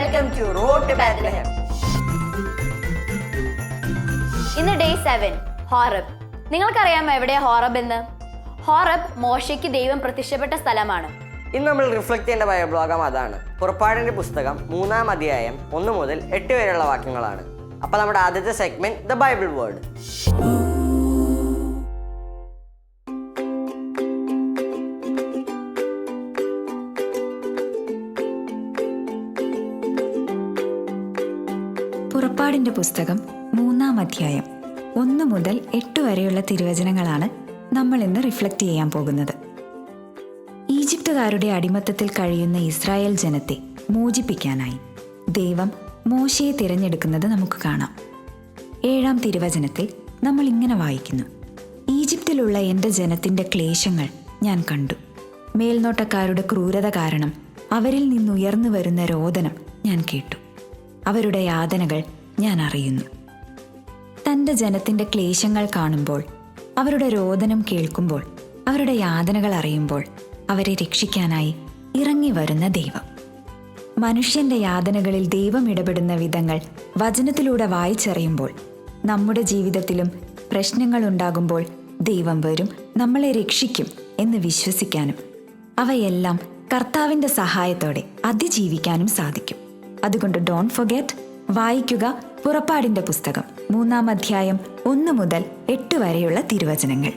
welcome to Road to Bethlehem. ഇന്ന് day 7 Horeb. നിങ്ങൾക്കറിയാമോ എവിടെയാ ഹോറബ് എന്ന്? ഹോറബ് മോശയ്ക്ക് ദൈവം പ്രത്യക്ഷപ്പെട്ട സ്ഥലമാണ്. ഇന്ന് നമ്മൾ റിഫ്ലക്ട് ചെയ്യേണ്ട ബൈബിൾ ഭാഗം അതാണ്. പുറപ്പാടിന്റെ പുസ്തകം 3-ാം അധ്യായം 1 മുതൽ 8 വരെയുള്ള വാക്യങ്ങളാണ്. അപ്പോൾ നമ്മുടെ ആദ്യത്തെ സെഗ്മെന്റ് ദ ബൈബിൾ വേർഡ്. പുറപ്പാടിന്റെ പുസ്തകം 3-ാം അധ്യായം 1 മുതൽ 8 വരെയുള്ള തിരുവചനങ്ങളാണ് നമ്മൾ ഇന്ന് റിഫ്ലക്റ്റ് ചെയ്യാൻ പോകുന്നത്. ഈജിപ്തുകാരുടെ അടിമത്തത്തിൽ കഴിയുന്ന ഇസ്രായേൽ ജനത്തെ മോചിപ്പിക്കാനായി ദൈവം മോശയെ തിരഞ്ഞെടുക്കുന്നത് നമുക്ക് കാണാം. 7-ാം തിരുവചനത്തിൽ നമ്മൾ ഇങ്ങനെ വായിക്കുന്നു: ഈജിപ്തിലുള്ള എൻ്റെ ജനത്തിൻ്റെ ക്ലേശങ്ങൾ ഞാൻ കണ്ടു. മേൽനോട്ടക്കാരുടെ ക്രൂരത കാരണം അവരിൽ നിന്നുയർന്നു വരുന്ന രോദനം ഞാൻ കേട്ടു. അവരുടെ യാതനകൾ ഞാൻ അറിയുന്നു. തൻ്റെ ജനത്തിൻ്റെ ക്ലേശങ്ങൾ കാണുമ്പോൾ, അവരുടെ രോദനം കേൾക്കുമ്പോൾ, അവരുടെ യാതനകൾ അറിയുമ്പോൾ അവരെ രക്ഷിക്കാനായി ഇറങ്ങി വരുന്ന ദൈവം. മനുഷ്യന്റെ യാതനകളിൽ ദൈവം ഇടപെടുന്ന വിധങ്ങൾ വചനത്തിലൂടെ വായിച്ചറിയുമ്പോൾ, നമ്മുടെ ജീവിതത്തിലും പ്രശ്നങ്ങൾ ഉണ്ടാകുമ്പോൾ ദൈവം വരും, നമ്മളെ രക്ഷിക്കും എന്ന് വിശ്വസിക്കാനും അവയെല്ലാം കർത്താവിൻ്റെ സഹായത്തോടെ അതിജീവിക്കാനും സാധിക്കും. അതുകൊണ്ട് ഡോണ്ട് ഫൊർഗെറ്റ്, വായിക്കുക പുറപ്പാടിന്റെ പുസ്തകം 3-ാം അധ്യായം 1 മുതൽ 8 വരെയുള്ള തിരുവചനങ്ങൾ.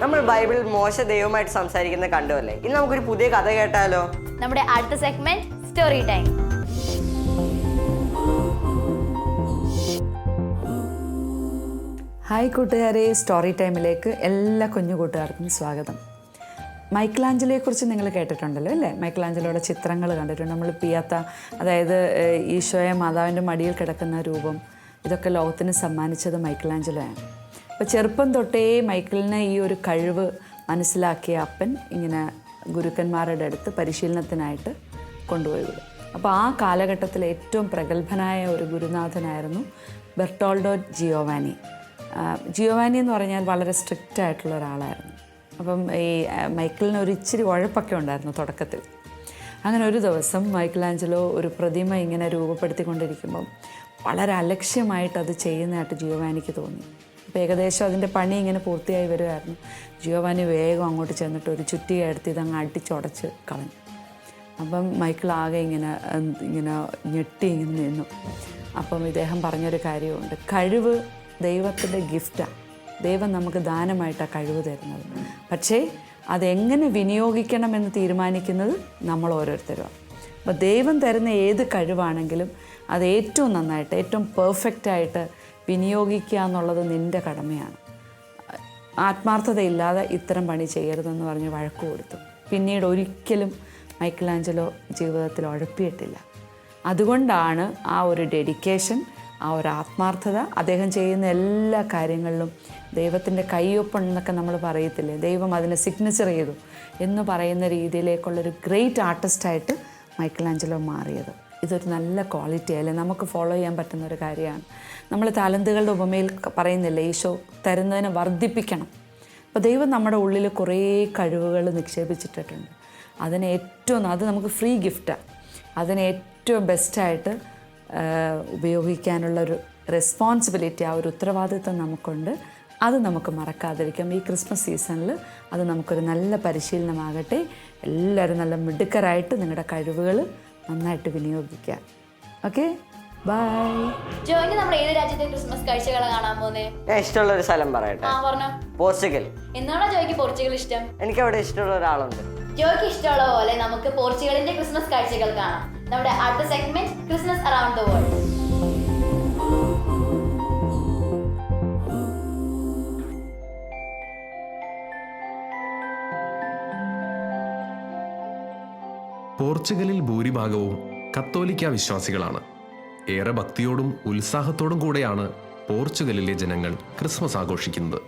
നമ്മൾ ബൈബിളിൽ മോശ ദൈവമായിട്ട് സംസാരിക്കുന്നത് കണ്ടുവല്ലേ? ഇന്ന് നമുക്കൊരു പുതിയ കഥ കേട്ടാലോ? നമ്മുടെ അടുത്ത സെഗ്മെന്റ് സ്റ്റോറി ടൈം. ഹായ് കൂട്ടുകാരെ, സ്റ്റോറി ടൈമിലേക്ക് എല്ലാ കുഞ്ഞു കൂട്ടുകാർക്കും സ്വാഗതം. മൈക്കലാഞ്ചലോയെക്കുറിച്ച് നിങ്ങൾ കേട്ടിട്ടുണ്ടല്ലോ അല്ലേ? മൈക്കലാഞ്ചലോയുടെ ചിത്രങ്ങൾ കണ്ടിട്ടുണ്ട് നമ്മൾ. പിയാത്ത, അതായത് ഈശോയെ മാതാവിൻ്റെ മടിയിൽ കിടക്കുന്ന രൂപം, ഇതൊക്കെ ലോകത്തിന് സമ്മാനിച്ചത് മൈക്കലാഞ്ചലോയാണ്. അപ്പോൾ ചെറുപ്പം തൊട്ടേ മൈക്കിളിന് ഈ ഒരു കഴിവ് മനസ്സിലാക്കിയ അപ്പൻ ഇങ്ങനെ ഗുരുക്കന്മാരുടെ അടുത്ത് പരിശീലനത്തിനായിട്ട് കൊണ്ടുപോയി വിടും. അപ്പോൾ ആ കാലഘട്ടത്തിൽ ഏറ്റവും പ്രഗത്ഭനായ ഒരു ഗുരുനാഥനായിരുന്നു ബെർട്ടോൾഡോ ജിയോവാനി. ജിയോവാനി എന്ന് പറഞ്ഞാൽ വളരെ സ്ട്രിക്റ്റ് ആയിട്ടുള്ള ഒരാളായിരുന്നു. അപ്പം ഈ മൈക്കിളിന് ഒരു ഇച്ചിരി ഉഴപ്പൊക്കെ ഉണ്ടായിരുന്നു തുടക്കത്തിൽ. അങ്ങനെ ഒരു ദിവസം മൈക്കലാഞ്ചലോ ഒരു പ്രതിമ ഇങ്ങനെ രൂപപ്പെടുത്തിക്കൊണ്ടിരിക്കുമ്പം വളരെ അലക്ഷ്യമായിട്ട് അത് ചെയ്യുന്നതായിട്ട് ജിയോവാനിക്ക് തോന്നി. അപ്പോൾ ഏകദേശം അതിൻ്റെ പണി ഇങ്ങനെ പൂർത്തിയായി വരുമായിരുന്നു. ജിയോവാനി വേഗം അങ്ങോട്ട് ചെന്നിട്ട് ഒരു ചുറ്റിക എടുത്ത് ഇതങ്ങ് അടിച്ചുടച്ച് കളഞ്ഞു. അപ്പം മൈക്കിൾ ആകെ ഇങ്ങനെ ഞെട്ടി ഇങ്ങനെ നിന്നു. അപ്പം ഇദ്ദേഹം പറഞ്ഞൊരു കാര്യമുണ്ട്: കഴിവ് ദൈവത്തിൻ്റെ ഗിഫ്റ്റാണ്. ദൈവം നമുക്ക് ദാനമായിട്ടാണ് കഴിവ് തരുന്നത്. പക്ഷേ അതെങ്ങനെ വിനിയോഗിക്കണമെന്ന് തീരുമാനിക്കുന്നത് നമ്മൾ ഓരോരുത്തരുമാണ്. അപ്പോൾ ദൈവം തരുന്ന ഏത് കഴിവാണെങ്കിലും അത് ഏറ്റവും നന്നായിട്ട്, ഏറ്റവും പെർഫെക്റ്റായിട്ട് വിനിയോഗിക്കുക എന്നുള്ളത് നിൻ്റെ കടമയാണ്. ആത്മാർത്ഥതയില്ലാതെ ഇത്തരം പണി ചെയ്യരുതെന്ന് പറഞ്ഞ് വഴക്ക് കൊടുത്തു. പിന്നീട് ഒരിക്കലും മൈക്കലാഞ്ചലോ ജീവിതത്തിൽ ഉഴപ്പിയിട്ടില്ല. അതുകൊണ്ടാണ് ആ ഒരു ഡെഡിക്കേഷൻ, ആ ഒരു ആത്മാർത്ഥത, അദ്ദേഹം ചെയ്യുന്ന എല്ലാ കാര്യങ്ങളിലും ദൈവത്തിൻ്റെ കയ്യൊപ്പെന്നൊക്കെ നമ്മൾ പറയത്തില്ലേ, ദൈവം അതിനെ സിഗ്നേച്ചർ ചെയ്തു എന്ന് പറയുന്ന രീതിയിലേക്കുള്ളൊരു ഗ്രേറ്റ് ആർട്ടിസ്റ്റായിട്ട് മൈക്കലാഞ്ചലോ മാറിയത്. ഇതൊരു നല്ല ക്വാളിറ്റി അല്ലേ? നമുക്ക് ഫോളോ ചെയ്യാൻ പറ്റുന്ന ഒരു കാര്യമാണ്. നമ്മൾ താലന്തുകളുടെ ഉപമയിൽ പറയുന്നില്ലേ, ഈശോ തരുന്നതിനെ വർദ്ധിപ്പിക്കണം. അപ്പോൾ ദൈവം നമ്മുടെ ഉള്ളിൽ കുറേ കഴിവുകൾ നിക്ഷേപിച്ചിട്ടുണ്ട്. അത് നമുക്ക് ഫ്രീ ഗിഫ്റ്റാണ്. അതിനെ ഏറ്റവും ബെസ്റ്റായിട്ട് ഉപയോഗിക്കാനുള്ളൊരു റെസ്പോൺസിബിലിറ്റി, ആ ഒരു ഉത്തരവാദിത്വം നമുക്കുണ്ട്. അത് നമുക്ക് മറക്കാതിരിക്കാം. ഈ ക്രിസ്മസ് സീസണിൽ അത് നമുക്കൊരു നല്ല പരിശീലനമാകട്ടെ. എല്ലാവരും നല്ല മിടുക്കരായിട്ട് നിങ്ങളുടെ കഴിവുകൾ നന്നായിട്ട് വിനിയോഗിക്കുക. Okay, by. ജോയിന് നമ്മൾ ഏത് രാജ്യത്തെ ക്രിസ്മസ് കാഴ്ചകളാണ് കാണാൻ പോകുന്നത്? ഞാൻ ഇഷ്ടമുള്ള ഒരു സ്ഥലം പറയട്ടെ. പോർച്ചുഗൽ. എന്നാണോ ജോയ്ക്ക് പോർച്ചുഗൽ ഇഷ്ടം? എനിക്ക് അവിടെ ഇഷ്ടമുള്ള ഒരാളുണ്ട്. ജോയ്ക്ക് ഇഷ്ടമുള്ള പോലെ നമുക്ക് പോർച്ചുഗലിന്റെ ക്രിസ്മസ് കാഴ്ചകൾ കാണാം. നമ്മുടെ അടുത്ത segment Christmas around the world. പോർച്ചുഗലിൽ ഭൂരിഭാഗവും കത്തോലിക്ക വിശ്വാസികളാണ്. ഏറെ ഭക്തിയോടും ഉത്സാഹത്തോടും കൂടെയാണ് പോർച്ചുഗലിലെ ജനങ്ങൾ ക്രിസ്മസ് ആഘോഷിക്കുന്നത്.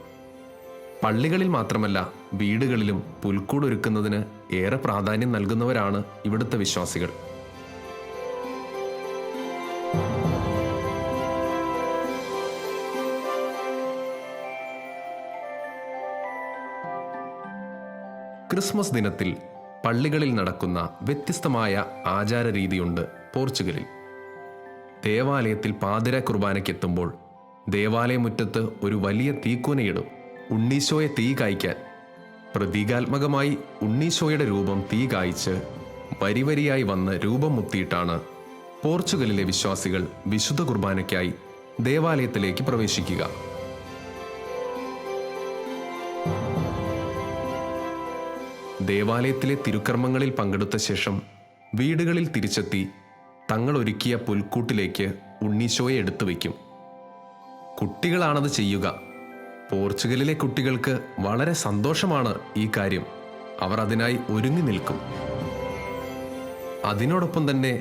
പള്ളികളിൽ മാത്രമല്ല, വീടുകളിലും പുൽക്കൂടൊരുക്കുന്നതിന് ഏറെ പ്രാധാന്യം നൽകുന്നവരാണ് ഇവിടുത്തെ വിശ്വാസികൾ. ക്രിസ്മസ് ദിനത്തിൽ പള്ളികളിൽ നടക്കുന്ന വ്യത്യസ്തമായ ആചാരരീതിയുണ്ട് പോർച്ചുഗലിൽ. ദേവാലയത്തിൽ പാതിര കുർബാനയ്ക്കെത്തുമ്പോൾ ദേവാലയമുറ്റത്ത് ഒരു വലിയ തീക്കൂനയിടും ഉണ്ണീശോയെ തീ കായ്ക്കാൻ. പ്രതീകാത്മകമായി ഉണ്ണീശോയുടെ രൂപം തീ കായ്ച്ച് വരിവരിയായി വന്ന് രൂപം മുത്തിയിട്ടാണ് പോർച്ചുഗലിലെ വിശ്വാസികൾ വിശുദ്ധ കുർബാനയ്ക്കായി ദേവാലയത്തിലേക്ക് പ്രവേശിക്കുക. ദേവാലയത്തിലെ തിരുക്കർമ്മങ്ങളിൽ പങ്കെടുത്ത ശേഷം വീടുകളിൽ തിരിച്ചെത്തി തങ്ങൾ ഒരുക്കിയ പുൽക്കൂട്ടിലേക്ക് ഉണ്ണീശോയെ എടുത്തു വയ്ക്കും. കുട്ടികളാണത് ചെയ്യുക. പോർച്ചുഗലിലെ കുട്ടികൾക്ക് വളരെ സന്തോഷമാണ് ഈ കാര്യം. അവർ അതിനായി ഒരുങ്ങി നിൽക്കും. അതിനോടൊപ്പം തന്നെ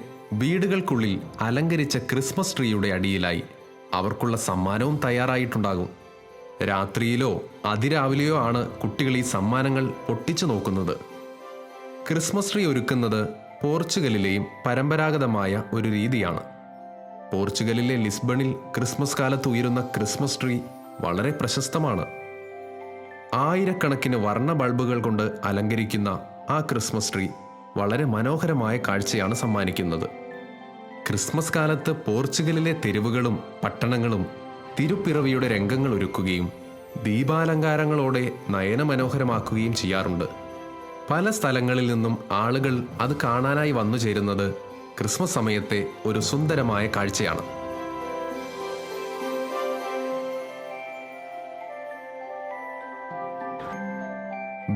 വീടുകൾക്കുള്ളിൽ അലങ്കരിച്ച ക്രിസ്മസ് ട്രീയുടെ അടിയിലായി അവർക്കുള്ള സമ്മാനവും തയ്യാറായിട്ടുണ്ടാകും. രാത്രിയിലോ അതിരാവിലെയോ ആണ് കുട്ടികൾ ഈ സമ്മാനങ്ങൾ പൊട്ടിച്ചു നോക്കുന്നത്. ക്രിസ്മസ് ട്രീ ഒരുക്കുന്നത് പോർച്ചുഗലിലെയും പരമ്പരാഗതമായ ഒരു രീതിയാണ്. പോർച്ചുഗലിലെ ലിസ്ബണിൽ ക്രിസ്മസ് കാലത്ത് ഉയരുന്ന ക്രിസ്മസ് ട്രീ വളരെ പ്രശസ്തമാണ്. ആയിരക്കണക്കിന് വർണ്ണ ബൾബുകൾ കൊണ്ട് അലങ്കരിക്കുന്ന ആ ക്രിസ്മസ് ട്രീ വളരെ മനോഹരമായ കാഴ്ചയാണ് സമ്മാനിക്കുന്നത്. ക്രിസ്മസ് കാലത്ത് പോർച്ചുഗലിലെ തെരുവുകളും പട്ടണങ്ങളും തിരുപ്പിറവിയുടെ രംഗങ്ങൾ ഒരുക്കുകയും ദീപാലങ്കാരങ്ങളോടെ നയനമനോഹരമാക്കുകയും ചെയ്യാറുണ്ട്. പല സ്ഥലങ്ങളിൽ നിന്നും ആളുകൾ അത് കാണാനായി വന്നു ചേരുന്നത് ക്രിസ്മസ് സമയത്തെ ഒരു സുന്ദരമായ കാഴ്ചയാണ്.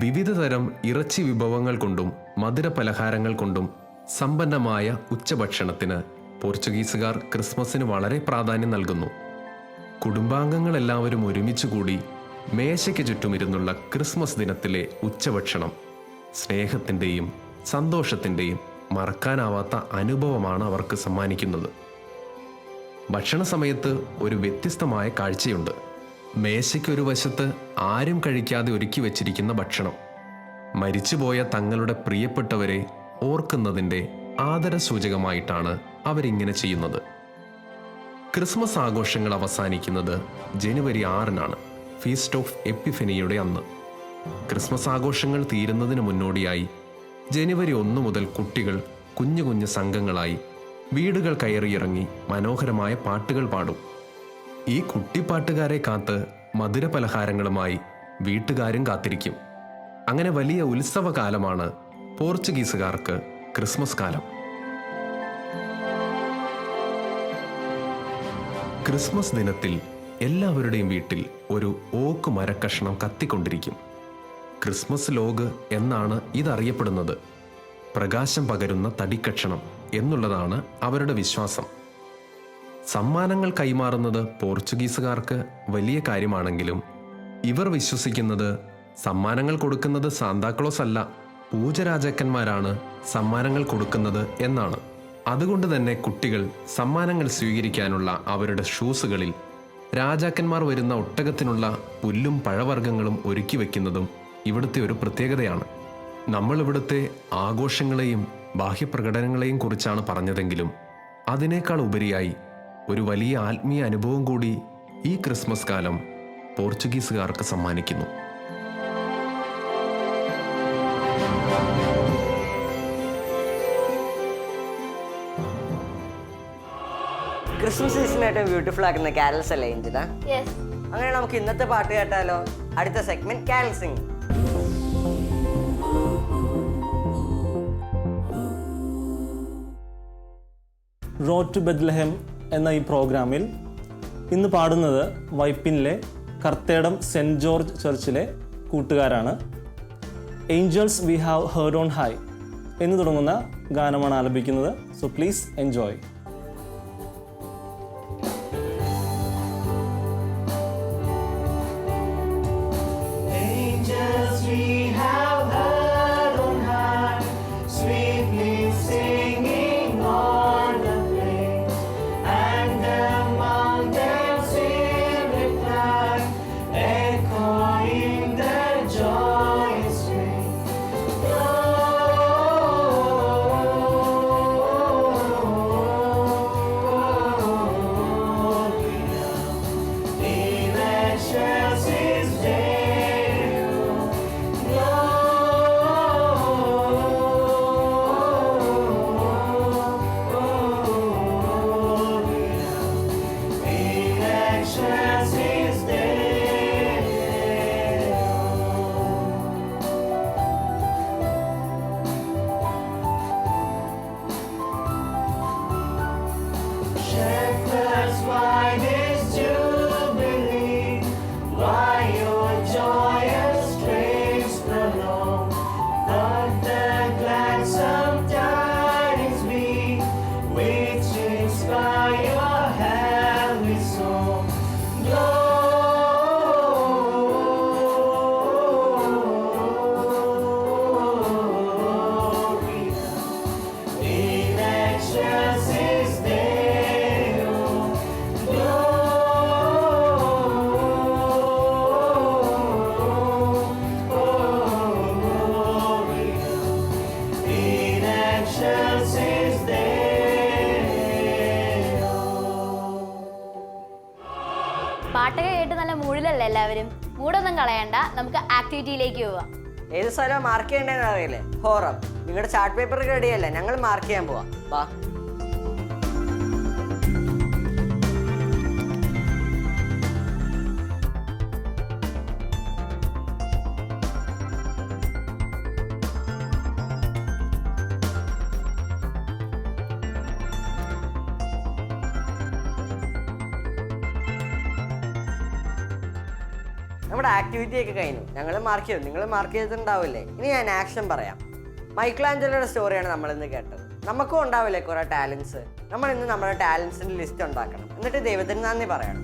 വിവിധ തരം ഇറച്ചി വിഭവങ്ങൾ കൊണ്ടും മധുര പലഹാരങ്ങൾ കൊണ്ടും സമ്പന്നമായ ഉച്ചഭക്ഷണത്തിന് പോർച്ചുഗീസുകാർ ക്രിസ്മസിന് വളരെ പ്രാധാന്യം നൽകുന്നു. കുടുംബാംഗങ്ങളെല്ലാവരും ഒരുമിച്ച് കൂടി മേശയ്ക്ക് ചുറ്റുമിരുന്നുള്ള ക്രിസ്മസ് ദിനത്തിലെ ഉച്ചഭക്ഷണം സ്നേഹത്തിൻ്റെയും സന്തോഷത്തിൻ്റെയും മറക്കാനാവാത്ത അനുഭവമാണ് അവർക്ക് സമ്മാനിക്കുന്നത്. ഭക്ഷണ സമയത്ത് ഒരു വ്യത്യസ്തമായ കാഴ്ചയുണ്ട്. മേശയ്ക്കൊരു വശത്ത് ആരും കഴിക്കാതെ ഒരുക്കി വച്ചിരിക്കുന്ന ഭക്ഷണം മരിച്ചുപോയ തങ്ങളുടെ പ്രിയപ്പെട്ടവരെ ഓർക്കുന്നതിൻ്റെ ആദരസൂചകമായിട്ടാണ് അവരിങ്ങനെ ചെയ്യുന്നത്. ക്രിസ്മസ് ആഘോഷങ്ങൾ അവസാനിക്കുന്നത് ജനുവരി 6-നാണ്, ഫീസ്റ്റ് ഓഫ് എപ്പിഫനിയുടെ അന്ന്. ക്രിസ്മസ് ആഘോഷങ്ങൾ തീരുന്നതിന് മുന്നോടിയായി ജനുവരി 1 മുതൽ കുട്ടികൾ കുഞ്ഞു കുഞ്ഞു സംഘങ്ങളായി വീടുകൾ കയറിയിറങ്ങി മനോഹരമായ പാട്ടുകൾ പാടും. ഈ കുട്ടിപ്പാട്ടുകാരെ കാത്ത് മധുര പലഹാരങ്ങളുമായി വീട്ടുകാരും കാത്തിരിക്കും. അങ്ങനെ വലിയ ഉത്സവകാലമാണ് പോർച്ചുഗീസുകാർക്ക് ക്രിസ്മസ് കാലം. ക്രിസ്മസ് ദിനത്തിൽ എല്ലാവരുടെയും വീട്ടിൽ ഒരു ഓക്ക് മരക്കഷ്ണം കത്തിക്കൊണ്ടിരിക്കും. ക്രിസ്മസ് ലോഗ് എന്നാണ് ഇതറിയപ്പെടുന്നത്. പ്രകാശം പകരുന്ന തടിക്കഷണം എന്നുള്ളതാണ് അവരുടെ വിശ്വാസം. സമ്മാനങ്ങൾ കൈമാറുന്നത് പോർച്ചുഗീസുകാർക്ക് വലിയ കാര്യമാണെങ്കിലും ഇവർ വിശ്വസിക്കുന്നത് സമ്മാനങ്ങൾ കൊടുക്കുന്നത് സാന്താക്ലോസ് അല്ല, പൂജരാജാക്കന്മാരാണ് സമ്മാനങ്ങൾ കൊടുക്കുന്നത് എന്നാണ്. അതുകൊണ്ട് തന്നെ കുട്ടികൾ സമ്മാനങ്ങൾ സ്വീകരിക്കാനുള്ള അവരുടെ ഷൂസുകളിൽ രാജാക്കന്മാർ വരുന്ന ഒട്ടകത്തിനുള്ള പുല്ലും പഴവർഗ്ഗങ്ങളും ഒരുക്കി വയ്ക്കുന്നതും ഇവിടുത്തെ ഒരു പ്രത്യേകതയാണ്. നമ്മൾ ഇവിടുത്തെ ആഘോഷങ്ങളെയും ബാഹ്യപ്രകടനങ്ങളെയും കുറിച്ചാണ് പറഞ്ഞതെങ്കിലും അതിനേക്കാൾ ഉപരിയായി ഒരു വലിയ ആത്മീയ അനുഭവം കൂടി ഈ ക്രിസ്മസ് കാലം പോർച്ചുഗീസുകാർക്ക് സമ്മാനിക്കുന്നു. ക്രിസ്മസ് സീസൺ ഏറ്റവും ബ്യൂട്ടിഫുൾ ആക്കുന്ന കാരൽസ് അല്ലേ ഇഞ്ചിത? യെസ്. അങ്ങനെ നമുക്ക് ഇന്നത്തെ പാട്ട് കേട്ടാലോ? അടുത്ത segment carol sing. Road to Bethlehem എന്ന ഈ പ്രോഗ്രാമിൽ ഇന്ന് പാടുന്നത് വൈപ്പിനിലെ കർത്തേടം സെൻറ്റ് ജോർജ് ചർച്ചിലെ കൂട്ടുകാരാണ്. Angels we have heard on high എന്ന് തുടങ്ങുന്ന ഗാനമാണ് ആലപിക്കുന്നത്. So please enjoy. എല്ലാവരും? മൂടൊന്നും കളയണ്ട, നമുക്ക് ആക്ടിവിറ്റിയിലേക്ക് പോവാം. ഏത് സ്ഥലം മാർക്ക് ചെയ്യേണ്ടതെന്ന് അറിയില്ലേ? ഹോറബ്. നിങ്ങളുടെ ചാർട്ട് പേപ്പർ റെഡിയല്ലേ? ഞങ്ങൾ മാർക്ക് ചെയ്യാൻ പോവാം. വാ. നമ്മുടെ ആക്ടിവിറ്റി ഒക്കെ കഴിഞ്ഞു. ഞങ്ങൾ മാർക്ക് ചെയ്തു, നിങ്ങൾ മാർക്ക് ചെയ്തിട്ടുണ്ടാവില്ലേ? ഇനി ഞാൻ ആക്ഷൻ പറയാം. മൈക്കിളാഞ്ചലോയുടെ സ്റ്റോറിയാണ് നമ്മളിന്ന് കേട്ടത്. നമുക്കും ഉണ്ടാവില്ലേ കുറേ ടാലൻസ്? നമ്മൾ ഇന്ന് നമ്മുടെ ടാലൻസിന്റെ ലിസ്റ്റ് ഉണ്ടാക്കണം, എന്നിട്ട് ദൈവത്തിന് നന്ദി പറയണം.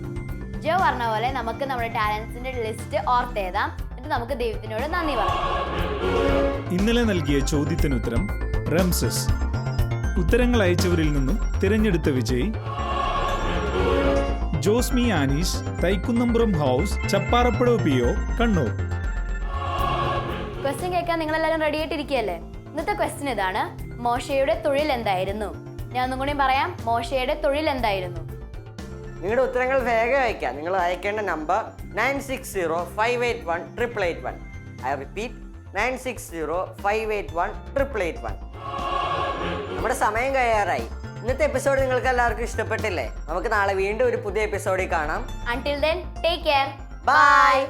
ജോ പറഞ്ഞ പോലെ നമുക്ക് നമ്മുടെ ടാലൻസിന്റെ ലിസ്റ്റ് ഓർത്തെഴുതാം, എന്നിട്ട് നമുക്ക് ദൈവത്തിനോട് നന്ദി പറയാം. ഇന്നലെ നൽകിയ ചോദ്യത്തിനുത്തരം റംസസ്. ഉത്തരങ്ങൾ അയച്ചവരിൽ നിന്നും തിരഞ്ഞെടുത്ത വിജയി Josmi Anees, Thaikkunnampuram house, Chapparapadavu PO, Kannur. Question കേൾക്കാൻ നിങ്ങളെല്ലാവരും റെഡി ആയിട്ടിരിക്കുകയല്ലേ? ഇന്നത്തെ ക്വസ്റ്റ്യൻ ഇതാണ്: മോശയുടെ തൊഴിൽ എന്തായിരുന്നു? ഞാൻ ഒന്നും കൂടി പറയാം, മോശയുടെ തൊഴിൽ എന്തായിരുന്നു? നിങ്ങളുടെ ഉത്തരങ്ങൾ വേഗം അയക്കാം. നിങ്ങൾ അയക്കേണ്ട നമ്പർ 9605818881. I repeat, 9605818881. നമ്മുടെ സമയം കഴിയാറായി. ഇന്നത്തെ എപ്പിസോഡ് നിങ്ങൾക്ക് എല്ലാവർക്കും ഇഷ്ടപ്പെട്ടില്ലേ? നമുക്ക് നാളെ വീണ്ടും ഒരു പുതിയ എപ്പിസോഡിൽ കാണാം. Until then, take care. Bye.